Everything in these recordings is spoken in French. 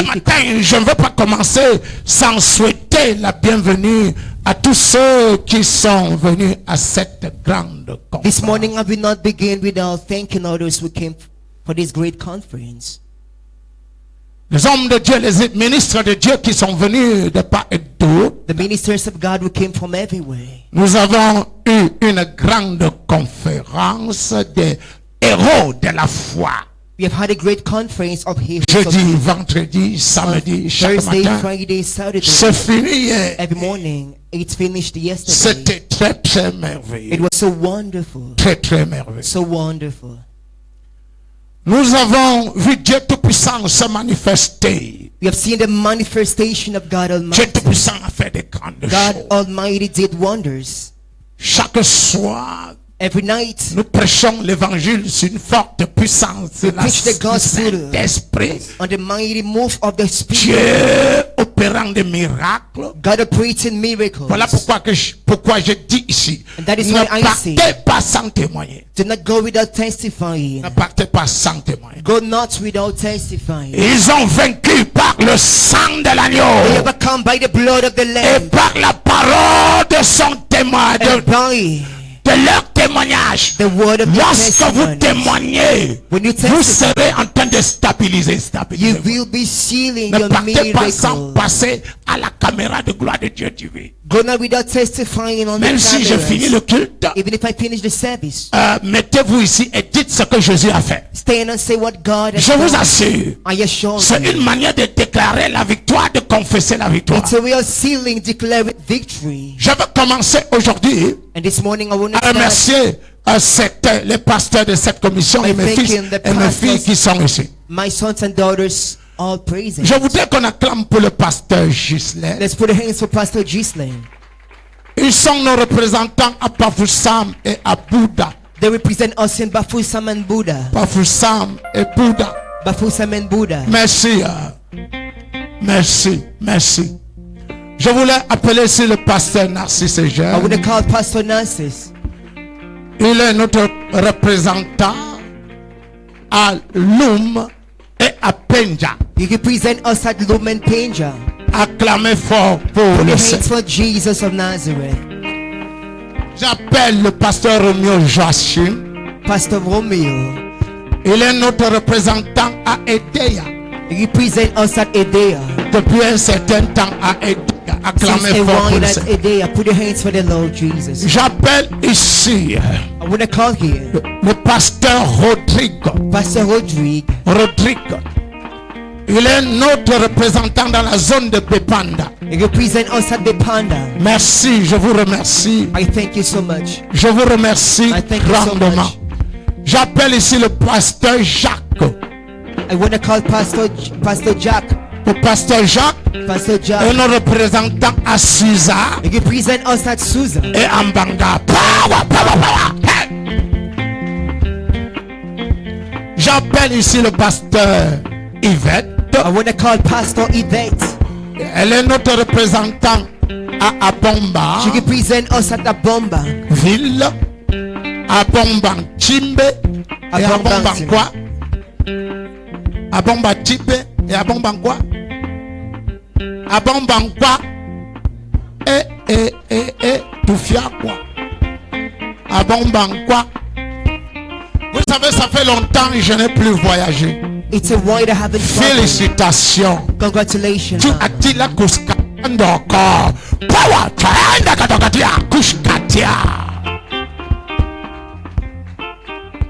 matin, je ne veux pas commencer sans souhaiter la bienvenue à tous ceux qui sont venus à cette grande conférence. This morning I will not begin without thanking all those who came for this great conference. Les hommes de Dieu, les ministres de Dieu qui sont venus de part et d'autre. The ministers of God who came from everywhere. Nous avons eu une grande conférence des héros de la foi. We have had a great conference of heroes Jeudi, vendredi, samedi, chaque Thursday, matin. Friday, Saturday. C'est fini hier. Every morning. It's finished yesterday. C'était très très merveilleux. It was so wonderful. Très très merveilleux. So wonderful. Nous avons vu Dieu Tout-Puissant se manifester. We have seen the manifestation of God Dieu Almighty. Tout-Puissant a fait des grandes God choses. Almighty did wonders. Chaque soir, Every night, nous prêchons l'évangile sur une forte puissance de la preach the gospel Saint-Esprit. on the mighty move of the Spirit. Dieu opérant des miracles. God operating miracles. Voilà pourquoi je dis ici, And that is ne why I say, partez pas sans témoigner. do not go without testifying. Ne partez pas sans témoigner. Go not without testifying. Ils ont vaincu par le sang de They l'agneau overcome by the blood of the et Lamb par la parole de son témoin, and by de leur témoignage. the word of the Lorsque vous testimony. témoignez, When you vous testify, serez en train de stabiliser. you will be sealing Ne your partez pas sans miracle. passer à la caméra de gloire de Dieu divin. Go not without testifying on Même the si je finis cameras. le culte, Even if I finish the service, mettez-vous ici et dites ce que Jésus a fait. stand and say what God has Je vous done. assure, I assure c'est you. une manière de déclarer la victoire, de confesser la victoire. It's a real sealing declaring victory. Je veux commencer aujourd'hui And this morning I want to à start remercier les pasteurs de cette commission et by mes fils thanking the et mes filles pastors. qui sont ici. my sons and daughters all praising. Je voudrais qu'on acclame pour le pasteur Gislain. Let's put our hands for Pastor Gislain. Ils sont nos représentants à Bafoussam et à Bouddha. They represent us in Bafoussam and Buddha. Bafoussam et Bouddha. Bafoussam and Buddha. Merci. Merci. Merci. Je voulais appeler ici le pasteur Narcisse I Eugène. want to call Pastor Narcissus. Il est notre représentant à Loum et à Penja. You represent us at Lumen Penja. Acclamez fort pour Put le your hands Seigneur. for Jesus of Nazareth. J'appelle le pasteur Romeo Joachim. Pastor Romeo. Il est notre représentant à Edea. You represent us at Edea. Depuis un certain temps à Edea. Since Acclamez a fort pour while le at Seigneur. Edea. Put your hands for the Lord Jesus. J'appelle ici I want to call here le pasteur Rodrigue. Pastor Rodrigue. Rodrigue. Il est notre représentant dans la zone de Bepanda. You represent us at Bepanda. Merci, je vous remercie. I thank you so much. Je vous remercie I thank you so grandement. much. J'appelle ici le pasteur Jacques. I want to call Pastor Jack. Le pasteur Jacques Pastor est Jack. notre représentant à Susa You represent us at Susan. et à Mbanga. Power, power, power. Hey! J'appelle ici le pasteur Yvette. I want to call Pastor Yvette. Elle est notre représentant à Abomba She represent us at Abomba. ville, Abomba Chimbe et Abomba Abomba Chimbe. quoi? Abomba Chimbe et Abomba quoi? Abomba quoi? Tufia quoi? Abomba quoi? Vous savez, ça fait longtemps que je n'ai plus voyagé. It's a while I haven't traveled. Félicitations. Congratulations. Tu man. attila kuskando encore. Power chaenda katakatia kuskatia.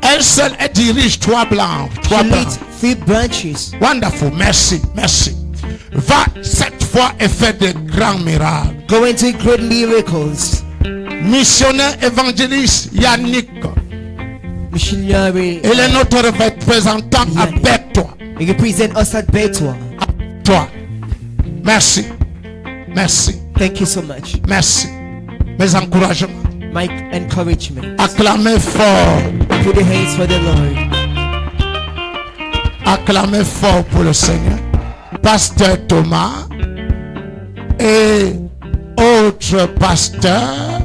Elle seule, elle dirige trois blancs. She Trois blancs. leads 3 branches. Wonderful. Merci. Merci. Va cette fois et fais de grands miracles. Go into great miracles. Missionnaire évangéliste Yannick. Missionary. Il est notre représentant à Yannick. Bertois. You represent us at Betwa. Toi. Merci. Merci. Thank you so much. Merci. Mes encouragements. My encouragement. Acclamez fort. Put your hands for the Lord. Acclamez fort pour le Seigneur. Pasteur Thomas et autres pasteurs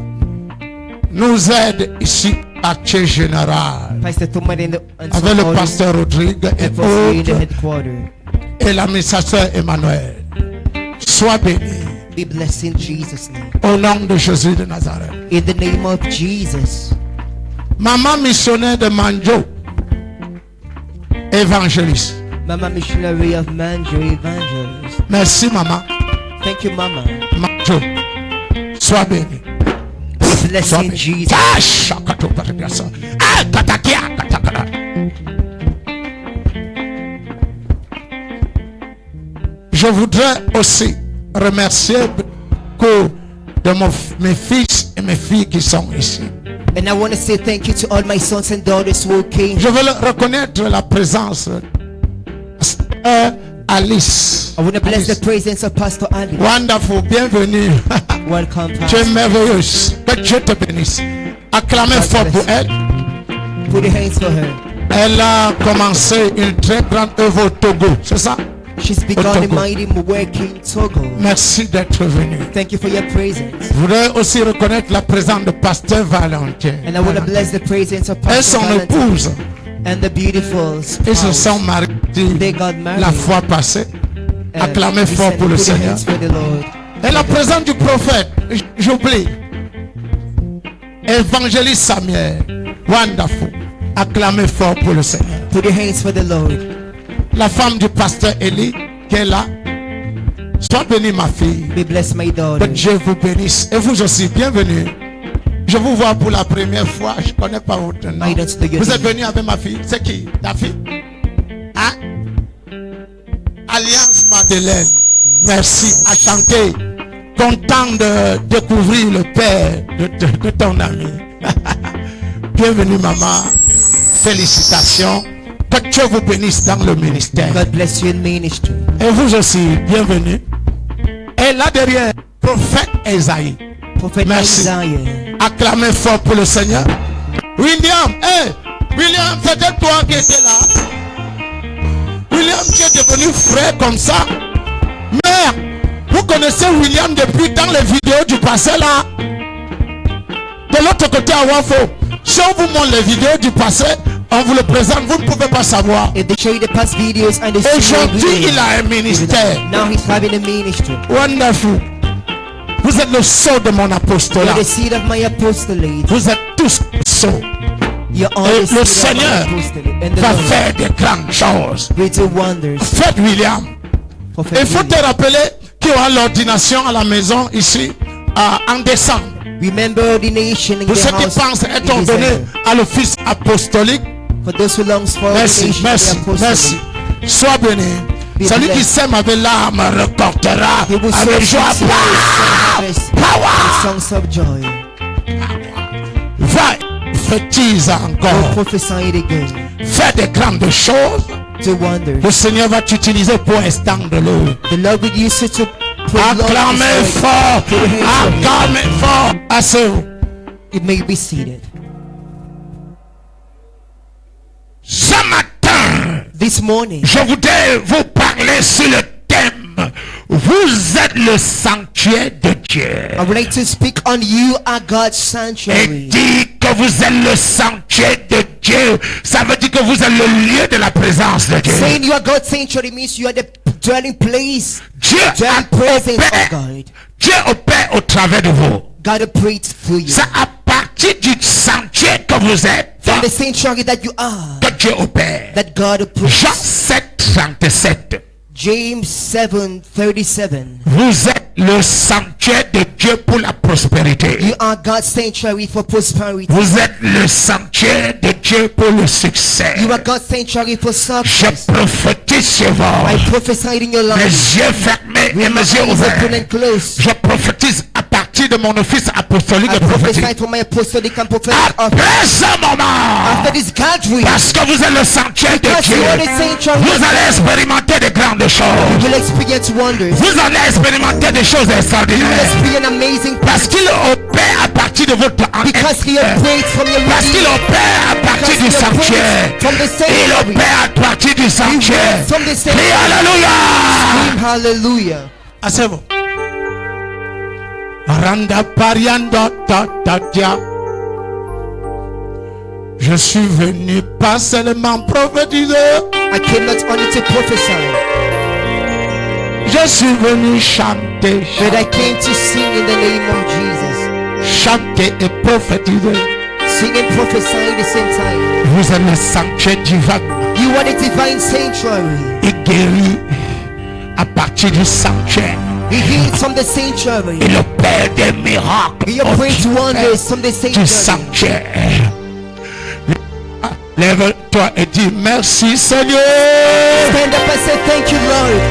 nous aident ici à Quartier Général Pastor Thomas and avec le pasteur Rodrigue et in the autres. headquarters. et l'administrateur Emmanuel. Sois béni. Be blessed in Jesus' name. Au nom de Jésus de Nazareth. In the name of Jesus. Maman missionnaire de Manjo, évangéliste. Mama missionary of Manjo evangelist. Merci maman. Thank you, Mama. Manjo, sois béni. Be blessed Sois in béni. Jesus. Ah, shakato paradiasa. Ah, katakia, katakara. Je voudrais aussi remercier beaucoup de mes fils et mes filles qui sont ici. And I want to say thank you to all my sons and daughters who came. Je veux reconnaître la présence de Alice. I want to bless Alice. the presence of Pastor Ali. Wonderful, bienvenue. Welcome, Tu es Pastor. merveilleuse. Que Dieu te bénisse. Acclamez fort pour elle. Put your hands for her. Elle a commencé une très grande œuvre au Togo. C'est ça? She's begun a Togo. mighty work in Togo. Merci d'être venu. Thank you for your presence. Je voudrais aussi reconnaître la présence de Pasteur Valentin. And I want to bless the presence of Et Pastor son Valentine épouse. and the beautiful Ils se spouse. sont mariés They got married. la fois passée. And Acclamez we fort said, pour le put your Seigneur. hands for the Lord. Et la présence du prophète, j'oublie. Évangéliste Samuel. Wonderful. Acclamez fort pour le Seigneur. Put your hands for the Lord. La femme du pasteur Élie, qui est là. Sois bénie, ma fille. Be blessed, my Que daughter. Dieu vous bénisse. Et vous aussi, bienvenue. Je vous vois pour la première fois. Je ne connais pas votre nom. I don't know your Vous êtes name. venu avec ma fille. C'est qui? Ta fille? Hein? Alliance Madeleine. Merci. À chanter. Content de découvrir le père de ton ami. Bienvenue, maman. Félicitations. Que Dieu vous bénisse dans le ministère. God bless you in ministry. Et vous aussi, bienvenue. Et là derrière, prophète Esaïe. Prophet Merci. Isaiah. Acclamez fort pour le Seigneur. William, William, c'était toi qui étais là. William, tu es devenu frère comme ça. Mère, vous connaissez William depuis dans les vidéos du passé là. De l'autre côté à Wafo, si on vous montre les vidéos du passé, on vous le présente, vous ne pouvez pas savoir. If they show you the past videos and the Aujourd'hui, il a un ministère. Now he's having a ministry. Wonderful. Vous êtes le sceau de mon apostolat. You're the seed of my apostolate. Vous êtes tous sceaux. You're all Et the le seed of my Seigneur apostolate. And the va Lord faire des grandes choses. will do wonders. Faites William. Prophet Il faut te William. rappeler qu'il y aura l'ordination à la maison ici en décembre. Remember ordination in Pour the ceux qui house pensent in être ordonnés December. à l'office apostolique, For those who longs for merci, ordination in merci, the apostolate. merci. Sois béni. Be Celui qui blessed. sème avec l'âme reportera He will sow avec joie. seeds and harvest Power. songs of joy. Va, prophétise Go encore. prophesy it again. Fais des grandes choses. Do wonders. Le Seigneur va t'utiliser pour étendre l'eau. The Lord will use it to prolong Acclamez his fort. work. Put your hands on it. Acclamez fort. Asseyez-vous. It may be seated. Ce matin, This morning, je voudrais vous parler sur le thème. Vous êtes le sanctuaire de Dieu. I would like to speak on you are God's Et sanctuary. dire que vous êtes le sanctuaire de Dieu, ça veut dire que vous êtes le lieu de la présence de Dieu. Saying you are God's sanctuary means you are the dwelling place, Dieu dwelling presence of opère, God. Dieu opère au travers de vous. God operates through you. C'est à partir du sanctuaire que vous êtes From the sanctuary that you are, que Dieu opère. that God Jean operates. 7:37. James 7:37. Vous êtes le sanctuaire de Dieu pour la prospérité. You are God's sanctuary for prosperity. Vous êtes le sanctuaire de Dieu pour le succès. You are God's sanctuary for Je success. prophétise sur I vous. prophesied in your Les life. yeux fermés et With my mes yeux eyes open ouverts. and closed. Je prophétise à partir de mon office apostolique I et prophétique. prophesied for my apostolic and prophetic office. Après ce moment, After this gathering, parce que vous êtes le sanctuaire de because Dieu, you are the sanctuary, vous allez expérimenter de grandes you choses. will experience wonders. Vous allez expérimenter des choses You will extraordinaires. experience amazing Parce qu'il opère à partir de votre because he operates from your Parce qu'il religion. opère à partir du sanctuaire. From the Il sanctuary. opère à partir du sanctuaire. From the Crie sanctuary. Alléluia. Hallelujah. Asseyez-vous. Randa parianda ta ta tia. Je suis venu pas seulement prophétiser, I came not only to prophesy, Je suis venu chanter, but I came to sing in the name of Jesus. chanter et prophétiser. Sing and prophesy at the same time. Vous êtes le sanctuaire divin. You are the divine sanctuary. Et guéri à partir du sanctuaire. He heals from the sanctuary. Il opère des miracles He operates wonders from the du sanctuary. sanctuaire. Lève-toi et dis merci Seigneur. Stand up and say thank you, Lord,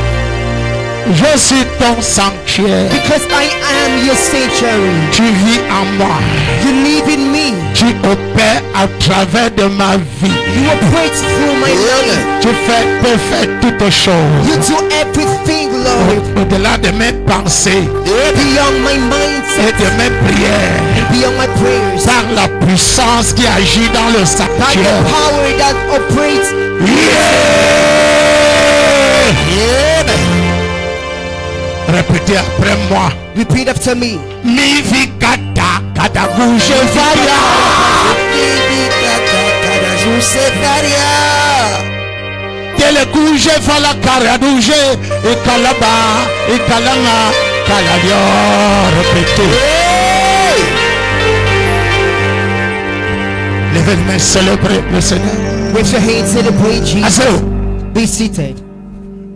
Je suis ton sanctuaire. because I am your sanctuary. Tu vis en moi. You live in me. Tu opères à travers de ma vie. You operate through my life. Tu peux faire toutes choses. You do everything, Lord, Au-delà de mes pensées beyond my et mindset de mes prières. and beyond my prayers. Par la puissance qui agit dans le By the sanctuaire. power that operates. Yeah! Répétez après moi. Repeat after me. Mi vikata kada gouche vaya. Tele gouche vala kara douche et kalaba et kalanga kaladio. Répétez. Levez les mains, célébrez le Seigneur. With your hands, celebrate Jesus. Asseyez-vous. Be seated.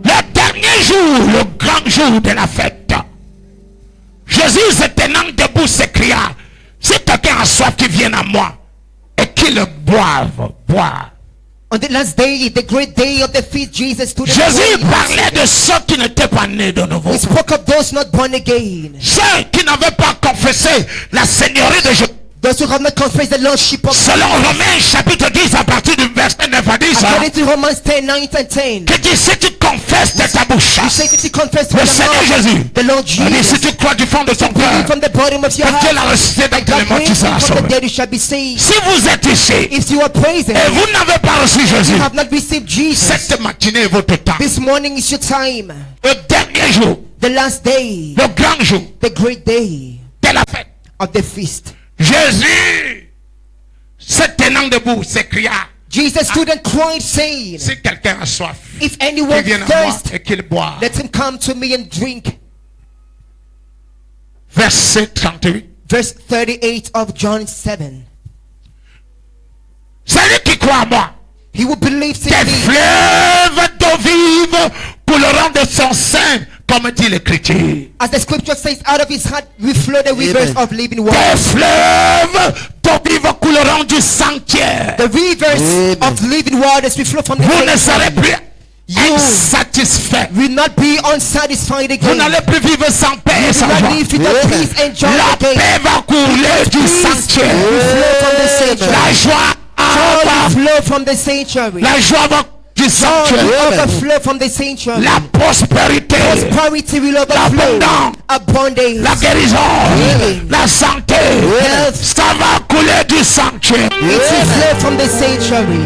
Le dernier jour, le grand jour de la fête, Jésus se tenant debout s'écria, si quelqu'un a soif qui vienne à moi et qu'il le boive, boire. On the last day, the great day of the feast, Jesus stood Jésus and parlait de ceux qui n'étaient pas nés de nouveau. He spoke of those not born again. Ceux qui n'avaient pas confessé la seigneurie de Jésus. Those who have not confessed the Lordship of Selon Romains chapitre 10 à partir du verset 9 à 10. according to Romans 10, 9 and 10. Qui dit si tu confesses de ta bouche You say that you confess le with the Seigneur mouth, Jésus, the Lord il dit si Jesus, tu crois du fond de ton cœur believe from the bottom of your que Dieu heart, l'a ressuscité that d'entre les God morts, tu raised seras him from the sauvé. dead, you shall be saved. Si vous êtes ici If you are praising, et vous n'avez pas reçu Jésus, you have not received Jesus. cette matinée est votre temps. This morning is your time. Le dernier jour, The last day, le grand jour the great day de la fête. of the feast. Jésus, se tenant debout, s'écria, Jesus stood and cried, saying, si quelqu'un a soif, if qu'il anyone vienne à moi thirst, et qu'il boive. let him come to me and drink. Verset 38. Verse 38 of John 7. Celui qui croit à moi, He who believes in des me, fleuves d'eau vive couleront de son sein, comme dit l'Écriture. as the scripture says, out of his heart will flow the rivers of living Des water. fleuves d'eau vive couleront du sanctuaire. The rivers of living waters will flow from the Vous ne serez sanctuary. plus insatisfait. Will not be unsatisfied Vous again. n'allez plus vivre sans paix et You sans will not joie. live without peace and joy La again. paix va couler du Peace sanctuaire. will flow from the sanctuary. La joie Joy va, will flow from the sanctuary. la joie va du Joy sanctuaire. will overflow from the sanctuary. La prospérité, Prosperity will overflow. l'abondance, Abundance. la guérison, Healing. la santé, Health. ça va couler du sanctuaire. It will flow from the sanctuary.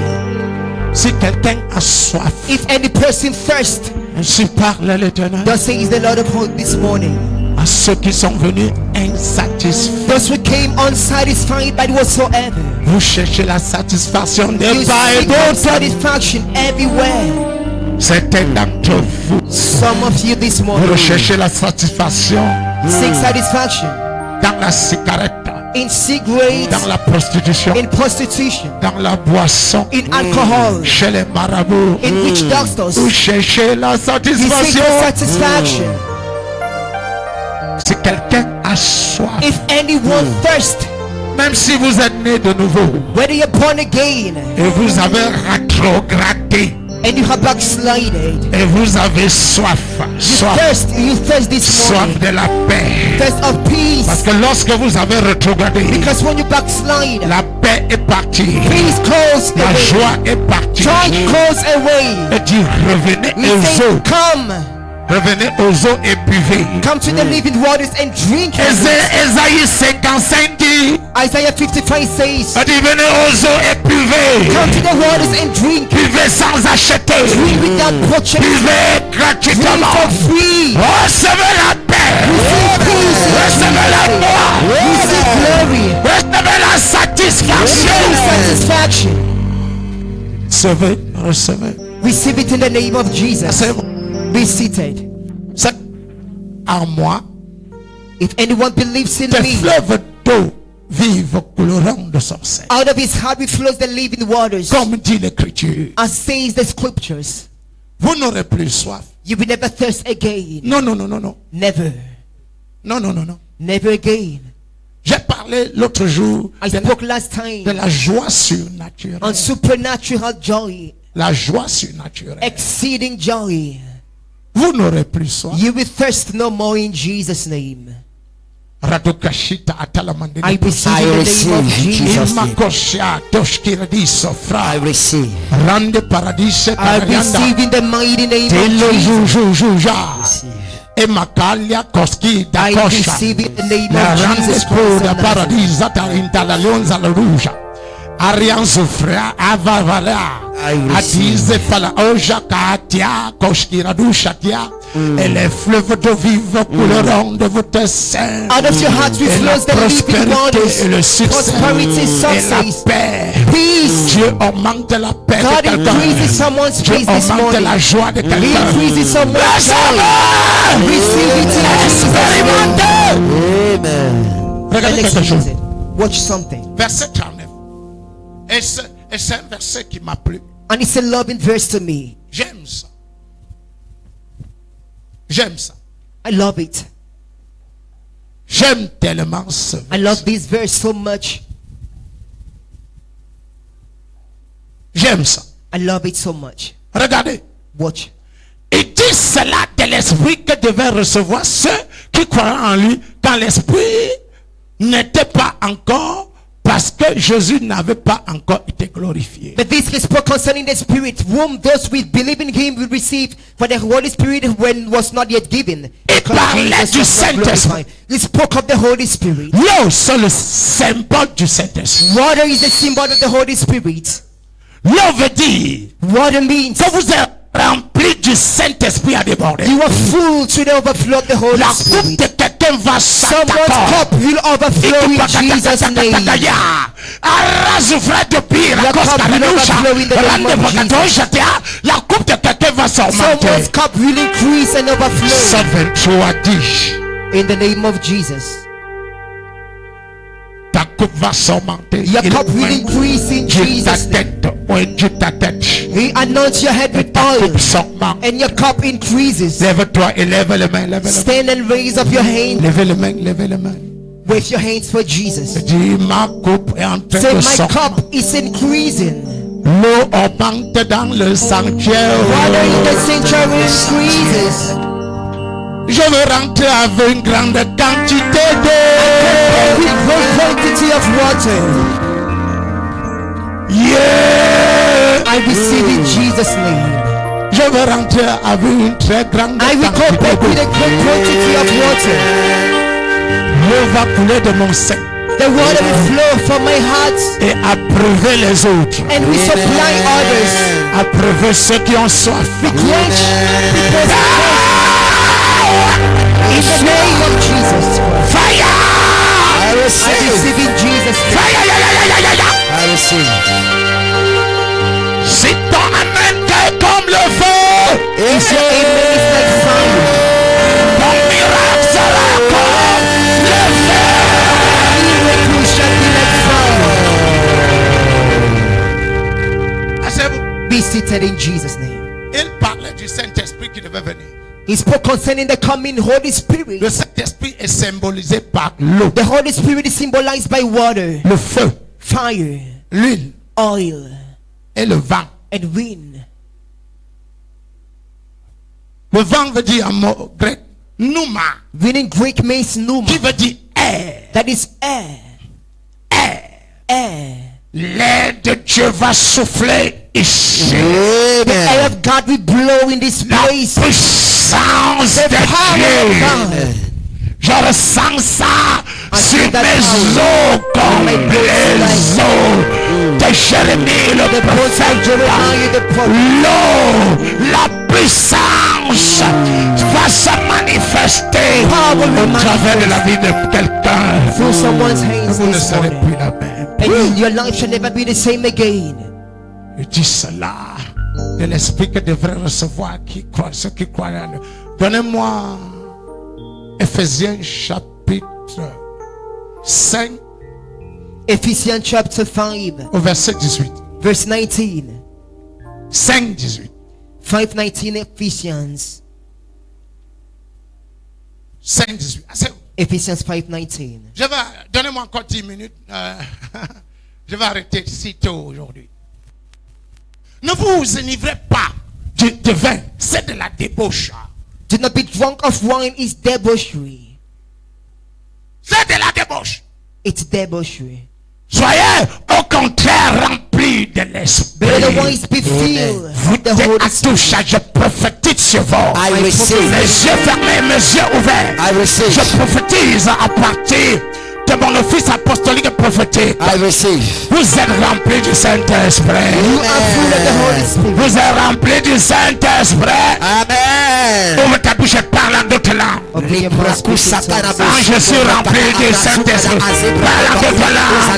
Si quelqu'un a soif, If any person thirst, ainsi parle l'Éternel thus says the Lord of hosts this morning. à ceux qui sont venus insatisfaits. Those who came unsatisfied by whatsoever. Vous cherchez la satisfaction de You part et seek d'autre. satisfaction everywhere. Certains d'entre vous, Some of you this vous morning recherchez la satisfaction seek satisfaction dans la cigarette, in cigarettes, dans la prostitution, in prostitution, dans la boisson, in alcohol, chez les marabouts. in witch doctors. Vous cherchez la You seek satisfaction. satisfaction. Si quelqu'un a soif, If anyone thirst, même si vous êtes né de nouveau whether you're born again et vous avez rétrogradé and you have backslided, et vous avez soif, you thirst this soif morning, de la paix. thirst of peace. Parce que lorsque vous avez rétrogradé, Because when you backslide, la paix est partie, peace goes la away, joie est partie. joy goes away. Et dit revenez We aux say, eaux, revenez aux eaux et buvez. come to the living waters and drink. Ésaïe 55 dit, Isaiah 55 says, a dit venez aux eaux et buvez. come to the waters and drink. Buvez sans acheter. Drink without purchase. Buvez Drink gratuitement. for free. Recevez la paix. Receive peace. Recevez la joie. Receive glory. Recevez la satisfaction. Receive satisfaction. Recevez, recevez. Receive it in the name of Jesus. Asseyez-vous. Be seated. C'est en moi, If anyone believes in des me, fleuves d'eau vivent couleront de son sein. out of his heart will flows the living waters. Comme dit l'Écriture, As says the scriptures, vous n'aurez plus soif. you will never thirst again. Non, non, non, non, non. Never. Non, non, non, non. Never again. J'ai parlé l'autre jour I spoke last time de la joie surnaturelle. on supernatural joy, La joie surnaturelle. exceeding joy. Vous n'aurez plus soif. You will thirst no more in Jesus' name. Radokashita atalamande. I receive in the name of Jesus. Imakosha toshkiradiso I fra. receive. Rande paradise I tarayanda. receive in the mighty name of Telo Jesus. jujuja. Receive. Emakalia koski da I kosha. receive in the name La of rande Jesus po Christ da of Nazareth. paradisa tarinta la lonza la ruja. Arian sufra avavala. I receive. Adize fala oja katia koshkiradusha tia. Et les fleuves d'eau vive couleront de votre sein. Out of your heart will Et la flows the living waters. prospérité et le succès Prosperity, et la success, paix. peace. Dieu augmente la paix de God quelqu'un. increases someone's Dieu peace this augmente morning. la joie de He quelqu'un. increases someone's joy. Receive it in Jesus' name. Amen. Regardez And quelque chose. experience it. Watch something. Verset 39. Et c'est un verset qui m'a plu. And it's a loving verse to me. J'aime ça. J'aime ça. I love it. J'aime tellement ce I verset. love this verse so much. J'aime ça. I love it so much. Regardez. Watch. Il dit cela de l'esprit que devaient recevoir ceux qui croyaient en lui quand l'esprit n'était pas encore, parce que Jésus n'avait pas encore été glorifié. But this he spoke concerning the Spirit, whom those who believe in him will receive, for the Holy Spirit when was not yet given. parlait Jesus du was not Saint-Esprit. glorified. He spoke of the Holy Spirit. L'eau, c'est le symbole du Saint-Esprit. Water is the symbol of the Holy Spirit. L'eau veut dire Water means que vous êtes rempli du Saint-Esprit à déborder. you are full to the overflow of the Holy La coupe Spirit. de quelqu'un va Someone's s'attaquer. cup will overflow in Jesus' name. Your cup will overflow in the name of Jesus. La coupe de quelqu'un va Someone's s'augmenter. cup will increase and overflow 7 dit, in the name of Jesus. ta coupe va s'augmenter. Your Il cup will oint increase in ta Jesus' name. tête, oint ta tête. He anoints your head with Ta oil coupe s'augmente. and your cup increases. Lève-toi et lève les mains, lève les mains. Stand and raise up your hand. Lève les mains, lève les mains. Wave your hands for Jesus. Dis, ma coupe est en train Say, de my s'augmenter. cup is increasing. L'eau augmente dans le sanctuaire. Water in the sanctuary increases. Je veux rentrer avec une grande quantité d'eau. With great quantity of water. Yeah. I receive in Jesus' name. Je veux rentrer avec une très grande I will go quantité back with a d'eau. great quantity of water. L'eau va couler de mon sein The water will flow from my heart et abreuver les autres. and we supply others. Abreuver ceux qui ont soif. We quench people's thirst. In the name of Jesus Christ. Fire! I I receive. receive in Jesus' name. Fire! Ya, ya, ya, ya, ya, ya. I receive. Si ton amen est comme le feu, If your amen is like fire, ton miracle sera comme le feu. miracle shall be like fire. Asseyez-vous. Be seated in Jesus' name. Il parlait du Saint-Esprit qui devait venir. He spoke concerning the coming Holy Spirit. Le Saint-Esprit est symbolisé par l'eau, The Holy Spirit is symbolized by water, le feu, fire, l'huile oil, et le vent. and wind. Le vent veut dire en mot grec pneuma, Wind in Greek means pneuma. qui veut dire air. That is air. Air. Air. L'air de Dieu va souffler ici. The air Amen. of God will blow in this La place. puissance The de power of Dieu. God. Je ressens ça sur feel that mes power. os comme My bones les os de Jérémie le The bones of prophète. Jeremiah the prophet. L'eau, la puissance va se manifester Power will au travers de la vie de quelqu'un. Through someone's hands Vous ne this serez morning. plus la même. And your life shall never be the same again. Je dis cela de l'esprit que devrait recevoir qui croit, ceux qui croient en eux. Donnez-moi Ephésiens chapitre 5 Ephesians chapter 5, au verset 18. verse 19. 5, 18. 5:19 Ephesians. 5, 18. Ah, Ephesians 5:19. Donnez-moi encore 10 minutes. Je vais arrêter si tôt aujourd'hui. Ne vous enivrez pas de vin. C'est de la débauche. Do not be drunk of wine, is debauchery. C'est de la débauche. It's debauchery. Soyez au contraire remplis de l'esprit. Otherwise be filled Vous with the êtes Holy à Spirit. touche, je prophétise sur vous. I receive. Les yeux fermés, mes yeux ouverts. I receive. Je prophétise à partir de mon office apostolique prophétique. I receive. Vous êtes remplis du Saint-Esprit. You are full of the Holy Spirit. Vous êtes remplis du Saint-Esprit. Amen. Ouvre ta bouche et parle en d'autres langues. Open your mouth, speak in tongues. Ah, je suis rempli du Saint-Esprit. Parle en d'autres langues.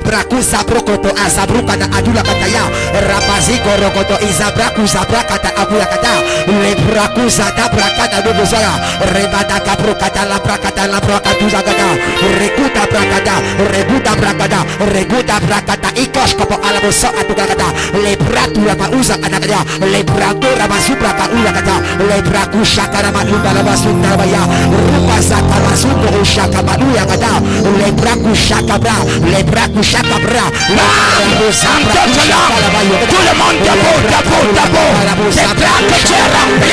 Brakusa prokoto azabruka na adula kataya rapaziko rokoto izabraku zabrakata abulakata le brakusa da brakata do bozaya rebada kaprokata la brakatuza gada rekuta brakata reguta brakata ikoshkopo alabosa atukata le bratura bauza anakaya le bratura basubra kaula kata le brakusha karama lunda basunda baya rupa zakara suko ushaka baluya kata le brakusha kabra le brakusha kabra Tout le monde d'abord. Déclare que tu es rempli.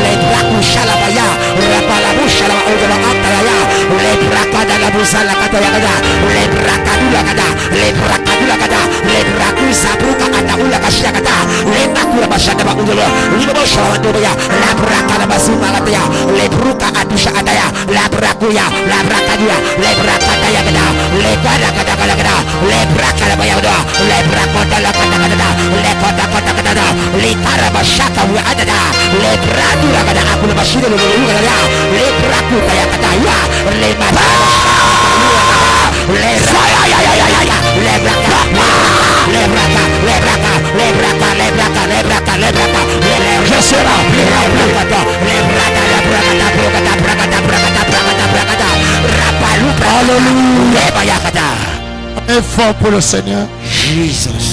le brakusha la baya rapala busha la odora ataraya le brakada la busa la kataya kada le brakadula kada le brakadula kada le brakusa bruka ataula kashia kada le nakura bashada ba udolo libo bosha ndoya la brakada basuma la taya le bruka atusha adaya la brakuya la brakadia le brakadaya kada le kada kada kada kada le brakada baya kada le brakota la kada kada le kota kota kada le karabashaka wa adada le bradura kada akula bashire lo kada le brakuta ya kada ya le mata le fire ya le braka le braka le braka le braka le braka le braka le braka je serai rempli le braka le braka le braka le braka le braka rapalu alléluia le bayakada Un fort pour le Seigneur. Jesus.